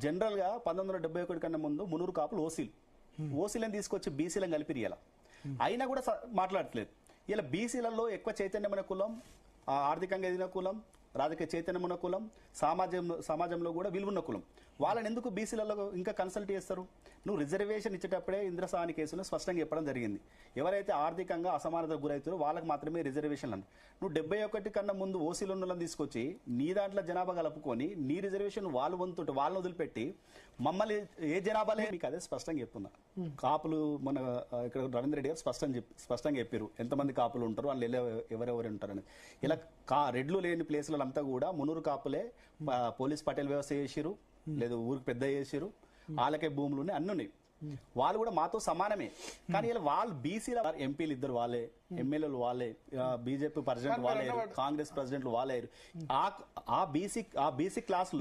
General గా 1971 కన్నా ముందు మునూరు కాపులు ఓసీలను తీసుకొచ్చి బీసీలను కలిపిరియాల అయినా కూడా మాట్లాడట్లేదు. ఇలా బీసీలలో ఎక్కువ చైతన్యమైన కులం, ఆర్థికంగా ఎదిగిన కులం, రాజకీయ చైతన్యమైన కులం, సమాజంలో కూడా విలువన్న కులం. వాళ్ళని ఎందుకు బీసీలలో ఇంకా కన్సల్ట్ చేస్తారు? నువ్వు రిజర్వేషన్ ఇచ్చేటప్పుడే ఇంద్రసాని కేసును స్పష్టంగా చెప్పడం జరిగింది. ఎవరైతే ఆర్థికంగా అసమానతకు గురవుతారో వాళ్ళకి మాత్రమే రిజర్వేషన్ అన్నారు. నువ్వు 71 కన్నా ముందు ఓసీలను తీసుకొచ్చి నీ దాంట్లో జనాభా కలుపుకొని నీ రిజర్వేషన్ వాళ్ళు వంతుంటే వాళ్ళని వదిలిపెట్టి మమ్మల్ని ఏ జనాభాలే మీకు అదే స్పష్టంగా చెప్తున్నా. కాపులు మన ఇక్కడ రవీంద్ర రెడ్డి గారు స్పష్టంగా చెప్పారు ఎంతమంది కాపులు ఉంటారు, వాళ్ళు ఎవరెవరు ఉంటారని. ఇలా రెడ్లు లేని ప్లేస్లలో అంతా కూడా మునూరు కాపులే పోలీస్ పటేల్ వ్యవస్థ చేసిరు, లేదు ఊరికి పెద్ద చేసిరు, వాళ్ళకే భూములు ఉన్నాయి, అన్ని ఉన్నాయి. వాళ్ళు కూడా మాతో సమానమే. కానీ ఇలా వాళ్ళు బీసీల ఎంపీలు ఇద్దరు వాళ్ళే, ఎమ్మెల్యేలు వాళ్ళే, బీజేపీ ప్రెసిడెంట్ వాళ్ళే, కాంగ్రెస్ ప్రెసిడెంట్లు వాళ్ళే. ఆ బీసీ క్లాస్